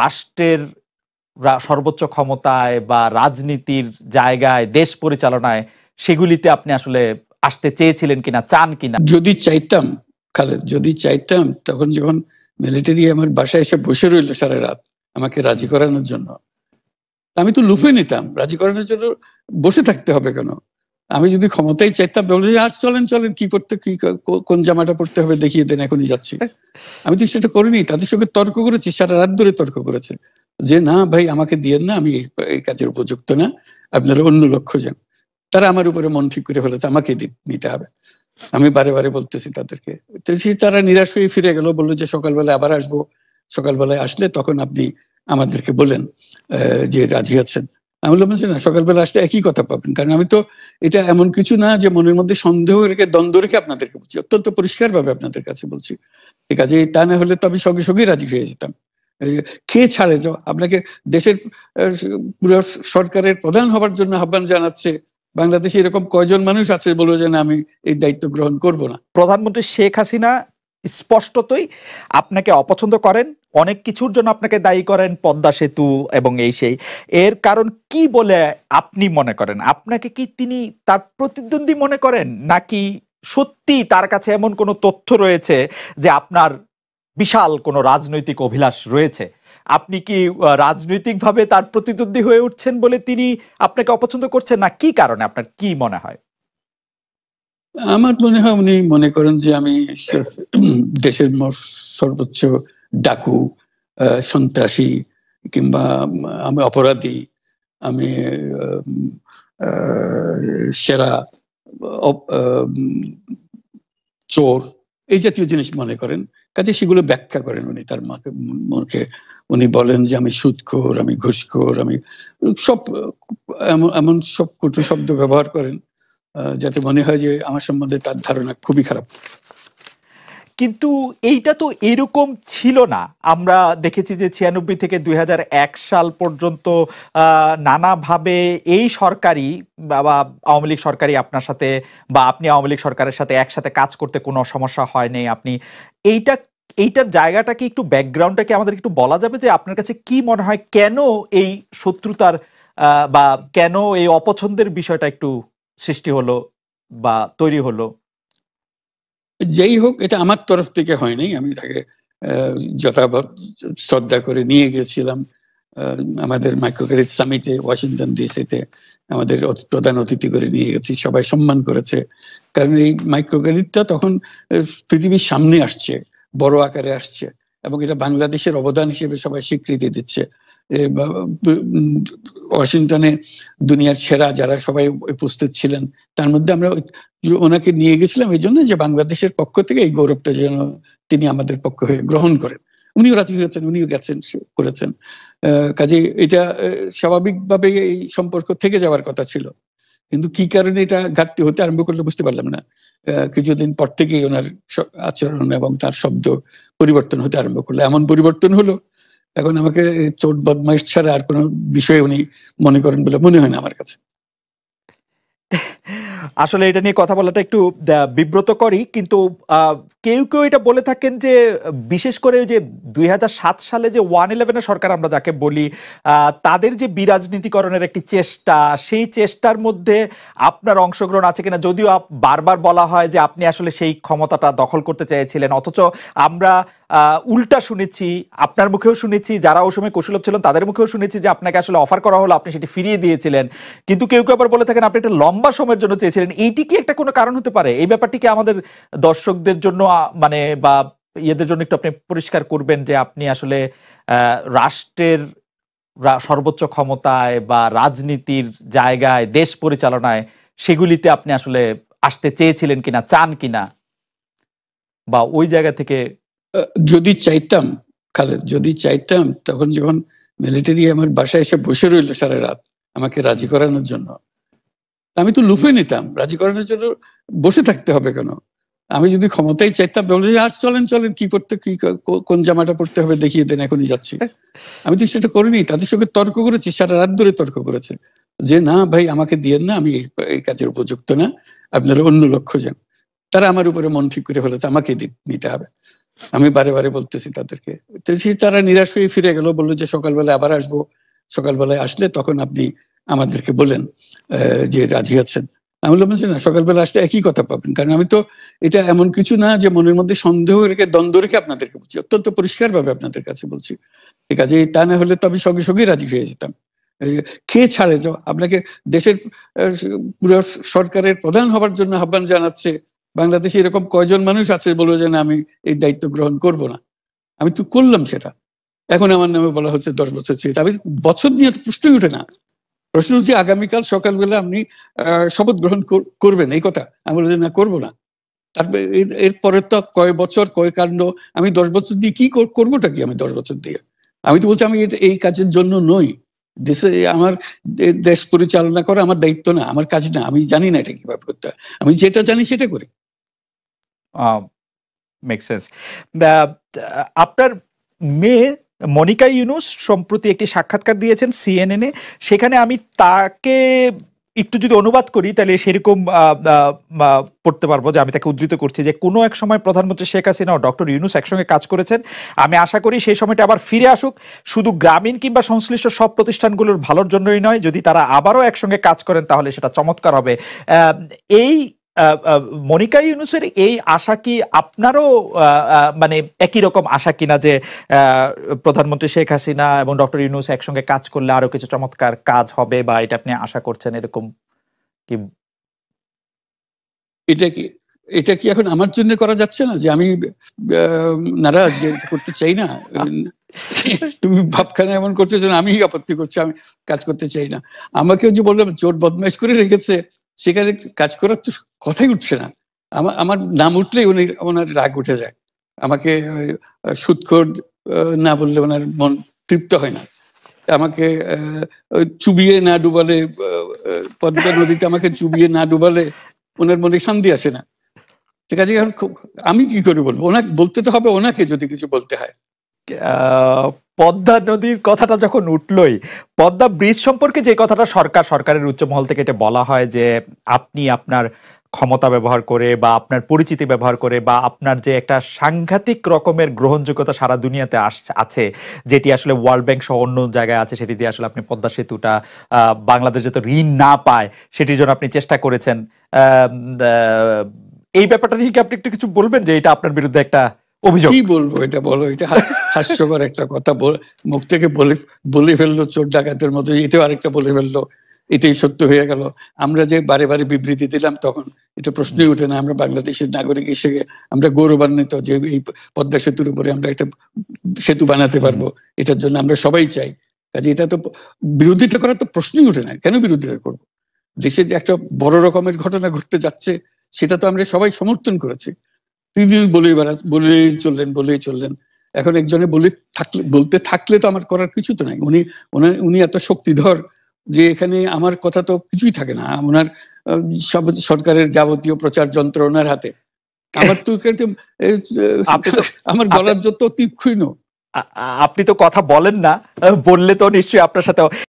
রাষ্ট্রের সর্বোচ্চ ক্ষমতায় বা রাজনীতির জায়গায়, দেশ পরিচালনায় সেগুলিতে আপনি আসলে আসতে চেয়েছিলেন কিনা, চান কিনা? যদি চাইতাম খালেদ, যদি চাইতাম, তখন যখন মিলিটারি আমার বাসায় এসে বসে রইল সারা রাত আমাকে রাজি করানোর জন্য, আমি তো লুফে নিতাম। রাজি করানোর জন্য বসে থাকতে হবে কেন? আমি যদি ক্ষমতাই চাইতাম, বলে আর চলেন চলেন, কি করতে, কি কোন জামাটা পড়তে হবে দেখিয়ে দেন, এখনই যাচ্ছি। আমি তো সেটা করিনি। তাদের সঙ্গে তর্ক করেছি, সারা রাত ধরে তর্ক করেছে যে না ভাই, আমাকে দিয়েন না, আমি এই কাজের উপযুক্ত না, আপনারা অন্য লক্ষ্য যান। তারা আমার উপরে মন ঠিক করে ফেলেছে, আমাকে নিতে হবে। আমি বারে বারে বলতেছি তাদেরকে, তারা নিরাশ হয়ে ফিরে গেল, বললো যে সকালবেলা আবার আসবো, সকালবেলায় আসলে তখন আপনি আমাদেরকে বলেন যে রাজি আছেন। আমি বললাম না, সকালবেলা আসলে একই কথা পাবেন, কারণ আমি তো এটা এমন কিছু না যে মনের মধ্যে সন্দেহ রেখে, দ্বন্দ্ব রেখে আপনাদেরকে বলছি, অত্যন্ত পরিষ্কার ভাবে আপনাদের কাছে বলছি। ঠিক আছে, তা না হলে তো আমি সঙ্গে সঙ্গে রাজি হয়ে যেতাম। কে ছাড়ে আপনাকে দেশের পুরো সরকারের প্রধান হবার জন্য আহ্বান জানাচ্ছে? বাংলাদেশে এরকম কয়জন মানুষ আছে বলবো যে না, আমি এই দায়িত্ব গ্রহণ করব না? প্রধানমন্ত্রী শেখ হাসিনা স্পষ্টতই আপনাকে অপছন্দ করেন, অনেক কিছুর জন্য আপনাকে দায়ী করেন, পদ্মা সেতু এবং এই সেই। এর কারণ কি বলে আপনি মনে করেন? আপনাকে কি তিনি তার প্রতিদ্বন্দ্বী মনে করেন, নাকি সত্যি তার কাছে এমন কোনো তথ্য রয়েছে যে আপনার বিশাল কোনো রাজনৈতিক অভিলাষ রয়েছে? আপনি কি রাজনৈতিকভাবে তার প্রতিদ্বন্দ্বী হয়ে উঠছেন বলে তিনি আপনাকে অপছন্দ করছেন, না কি কারণে, আপনার কি মনে হয়? আমার মনে হয় উনি মনে করেন যে আমি দেশের সর্বোচ্চ ডাকু, সন্ত্রাসী, কিংবা আমি অপরাধী, আমি সেরা চোর, এই জাতীয় জিনিস মনে করেন। কাজে সেগুলো ব্যাখ্যা করেন উনি তার মুখে। উনি বলেন যে আমি সুদখোর, আমি ঘুষখোর, আমি সব এমন সব কটু শব্দ ব্যবহার করেন যাতে মনে হয় যে আমার সম্বন্ধে তার ধারণা খুবই খারাপ। কিন্তু এইটা তো এরকম ছিল না। আমরা দেখেছি যে 96 থেকে 2001 সাল পর্যন্ত নানাভাবে এই সরকারি বা আওয়ামী লীগ সরকারি আপনার সাথে, বা আপনি আওয়ামী লীগ সরকারের সাথে একসাথে কাজ করতে কোনো সমস্যা হয়নি। আপনি এইটার জায়গাটাকে একটু, ব্যাকগ্রাউন্ডটাকে আমাদের একটু বলা যাবে যে আপনার কাছে কি মনে হয়, কেন এই শত্রুতার বা কেন এই অপছন্দের বিষয়টা একটু সৃষ্টি হলো বা তৈরি হলো? যেই হোক, এটা আমার তরফ থেকে হয়নি। আমি তাকে যথাযথ শ্রদ্ধা করে নিয়ে গেছিলাম আমাদের মাইক্রোক্রেডিট সামিটে ওয়াশিংটন ডিসিতে। আমাদের প্রধান অতিথি করে নিয়ে গেছি, সবাই সম্মান করেছে। কারণ এই মাইক্রোক্রেডিটটা তখন পৃথিবীর সামনে আসছে, বড় আকারে আসছে, এবং এটা বাংলাদেশের অবদান হিসেবে সবাই স্বীকৃতি দিচ্ছে। ওয়াশিংটনে দুনিয়ার সেরা যারা সবাই উপস্থিত ছিলেন, তার মধ্যে আমরা ওনাকে নিয়ে গেছিলাম এই জন্য যে বাংলাদেশের পক্ষ থেকে এই গৌরবটা যেন তিনি আমাদের পক্ষ হয়ে গ্রহণ করেন। উনিও রাজি হয়েছেন, উনিও গেছেন, করেছেন। কাজে এটা স্বাভাবিকভাবে এই সম্পর্ক থেকে যাওয়ার কথা ছিল, কিন্তু কি কারণে এটা ঘাটতি হতে আরম্ভ করলো বুঝতে পারলাম না। কিছুদিন পর থেকেই ওনার আচরণ এবং তার শব্দ পরিবর্তন হতে আরম্ভ করলো। এমন পরিবর্তন হলো, এখন আমাকে চোট বদমাইশ ছাড়া আর কোনো বিষয়ে উনি মনে করেন বলে মনে হয় না আমার কাছে। আসলে এটা নিয়ে কথা বলাটা একটু বিব্রতকরই, কিন্তু কেউ কেউ এটা বলে থাকেন যে বিশেষ করে যে 2007 সালে যে 111 সরকার আমরা যাকে বলি, তাদের যে বিরাজনীতিকরণের একটি চেষ্টা, সেই চেষ্টার মধ্যে আপনার অংশগ্রহণ আছে কিনা? যদিও বারবার বলা হয় যে আপনি আসলে সেই ক্ষমতাটা দখল করতে চেয়েছিলেন, অথচ আমরা উল্টা শুনেছি, আপনার মুখেও শুনেছি, যারা ওই সময় কৌশলভ ছিলেন তাদের মুখেও শুনেছি যে আপনাকে আসলে অফার করা হলো, আপনি সেটি ফিরিয়ে দিয়েছিলেন। কিন্তু কেউ কেউ আবার বলে থাকেন আপনি একটা লম্বা সময়ের জন্য চেয়েছিলেন। এইটি কি একটা কোনো কারণ হতে পারে? এই ব্যাপারটিকে আমাদের দর্শকদের জন্য মানে বা ইয়েদের জন্য একটু আপনি পরিষ্কার করবেন যে আপনি আসলে রাষ্ট্রের সর্বোচ্চ ক্ষমতায় বা রাজনীতির জায়গায়, দেশ পরিচালনায় সেগুলিতে আপনি আসলে আসতে চেয়েছিলেন কিনা, চান কিনা, বা ওই জায়গা থেকে? যদি চাইতাম খালেদ, যদি চাইতাম, তখন যখন মিলিটারি আমার বাসায় এসে বসে রইল সারা রাত আমাকে রাজি করানোর জন্য, আমি তো লুফে নিতাম। রাজি করানোর জন্য বসে থাকতে হবে কেন? আমি যদি ক্ষমতাই চাইতাম, বলে আর চলেন চলেন, কি করতে, কি কোন জামাটা পড়তে হবে দেখিয়ে দেন, এখনই যাচ্ছি। আমি তো সেটা করিনি। তাদের সঙ্গে তর্ক করেছি, সারা রাত ধরে তর্ক করেছে যে না ভাই, আমাকে দিয়েন না, আমি এই কাজের উপযুক্ত না, আপনারা অন্য লক্ষ্য যান। তারা আমার উপরে মন ঠিক করে ফেলেছে, আমাকে নিতে হবে। আমি বারে বারে বলতেছি তাদেরকে। তো তারা নিরাশ হয়ে ফিরে গেল, বললো যে সকালবেলায় আবার আসবো, সকালবেলায় আসলে তখন আপনি আমাদেরকে বলেন যে রাজি আছেন। আমি বললাম যে না, সকালবেলা আসলে একই কথা পাবেন, কারণ আমি তো এটা এমন কিছু না যে মনের মধ্যে সন্দেহ রেখে দ্বন্দ্ব রেখে আপনাদেরকে বলছি, অত্যন্ত পরিষ্কার ভাবে আপনাদের কাছে বলছি। ঠিক আছে, তা না হলে তো আমি সঙ্গে সঙ্গে রাজি হয়ে যেতাম। কে ছাড়ে যাও আপনাকে দেশের পুরো সরকারের প্রধান হবার জন্য আহ্বান জানাচ্ছে, বাংলাদেশে এরকম কয়জন মানুষ আছে বলবো যে না আমি এই দায়িত্ব গ্রহণ করব না। আমি তো করলাম সেটা, এখন আমার নামে বলা হচ্ছে 10 বছর চেয়ে। আমি বছর নিয়ে তো প্রশ্নই উঠে না। প্রশ্ন হচ্ছে আগামীকাল সকালবেলা আপনি শপথ গ্রহণ করবেন, এই কথা। আমি বললাম যে না, করবো না। তারপরে এরপরে তো কয় বছর কয় কাণ্ড। আমি 10 বছর দিয়ে কি করবোটা কি? আমি 10 বছর দিয়ে আমি তো বলছি আমি এই কাজের জন্য নই। দেশে আমার দেশ পরিচালনা করা আমার দায়িত্ব না, আমার কাজ না। আমি জানি না এটা কিভাবে করতে হয়, আমি যেটা জানি সেটা করি। Make sense. আপনার মেয়ে মনিকা ইউনুস সম্প্রতি একটি সাক্ষাৎকার দিয়েছেন সিএনএন-এ। সেখানে আমি তাকে একটু যদি অনুবাদ করি তাহলে সেরকম পড়তে পারবো, যে আমি তাকে উদ্ধৃত করছি যে কোনো এক সময় প্রধানমন্ত্রী শেখ হাসিনা ও ডক্টর ইউনুস একসঙ্গে কাজ করেছেন। আমি আশা করি সেই সময়টা আবার ফিরে আসুক, শুধু গ্রামীণ কিংবা সংশ্লিষ্ট সব প্রতিষ্ঠানগুলোর ভালোর জন্যই নয়। যদি তারা আবারও একসঙ্গে কাজ করেন তাহলে সেটা চমৎকার হবে। এই মনিকা ইউনুসের এই আশা কি আপনারও মানে একই রকম আশা কিনা, যে প্রধানমন্ত্রী শেখ হাসিনা এবং ডক্টর ইউনুস একসঙ্গে কাজ করলে আরো কিছু চমৎকার কাজ হবে, বা এটা আপনি আশা করছেন এরকম কি? এটা কি এখন আমার জন্য করা যাচ্ছে না যে আমি নারাজ, যে করতে চাই না? তুমি ভাবখানা এমন করছো যে আমি আপত্তি করছি, আমি কাজ করতে চাই না। আমাকেও যে বললাম চোর বদমাইশ করে রেখেছে, সেখানে কাজ করার তো কথাই উঠছে না। আমার নাম উঠলেই ওনার রাগ উঠে যায়। আমাকে সুদখোর না বললে ওনার মন তৃপ্ত হয় না। আমাকে চুবিয়ে না ডুবালে, পদ্মা নদীতে আমাকে চুবিয়ে না ডুবালে ওনার মনে শান্তি আসে না। ঠিক আছে, আমি কি করে বলবো? ওনাকে বলতে তো হবে, ওনাকে যদি কিছু বলতে হয়। পদ্মা নদীর কথাটা যখন উঠলই, পদ্মা ব্রিজ সম্পর্কে যে কথাটা সরকারের উচ্চ মহল থেকে এটা বলা হয় যে আপনি আপনার ক্ষমতা ব্যবহার করে বা আপনার পরিচিতি ব্যবহার করে বা আপনার যে একটা সাংঘাতিক রকমের গ্রহণযোগ্যতা সারা দুনিয়াতে আছে, যেটি আসলে ওয়ার্ল্ড ব্যাংক সহ অন্য জায়গায় আছে, সেটি দিয়ে আসলে আপনি পদ্মা সেতুটা বাংলাদেশ যাতে ঋণ না পায় সেটির জন্য আপনি চেষ্টা করেছেন। এই ব্যাপারটা নিয়ে কি আপনি একটু কিছু বলবেন, যে এটা আপনার বিরুদ্ধে একটা অভিযোগ? কি বলবো, এটা বলো, এটা হাস্যকর একটা কথা মুখ থেকে বলে ফেললো চোর ডাকাতের মতো, এটাও আরেকটা বলে ফেললো, এটাই সত্য হয়ে গেল। আমরা যে বারে বারে বিবৃতি দিলাম তখন এটা প্রশ্নই ওঠে না। আমরা বাংলাদেশের নাগরিক হিসেবে আমরা গৌরবান্বিত যে এই পদ্মা সেতুর উপরে আমরা একটা সেতু বানাতে পারবো, এটার জন্য আমরা সবাই চাই। কাজে এটা তো বিরোধিতা করার তো প্রশ্নই ওঠে না। কেন বিরোধিতা করবো? দেশে যে একটা বড় রকমের ঘটনা ঘটতে যাচ্ছে সেটা তো আমরা সবাই সমর্থন করেছি। তিনি বলেই চললেন। এখন একজনে বলতে থাকলে তো আমার করার কিছু তো নাই। উনি এত শক্তিধর যে এখানে আমার কথা তো কিছুই থাকে না। ওনার সরকারের যাবতীয় প্রচার যন্ত্র ওনার হাতে। আমার তো আমার গলার যত তীক্ষ্ণ। আপনি তো কথা বলেন না, বললে তো নিশ্চয়ই আপনার সাথে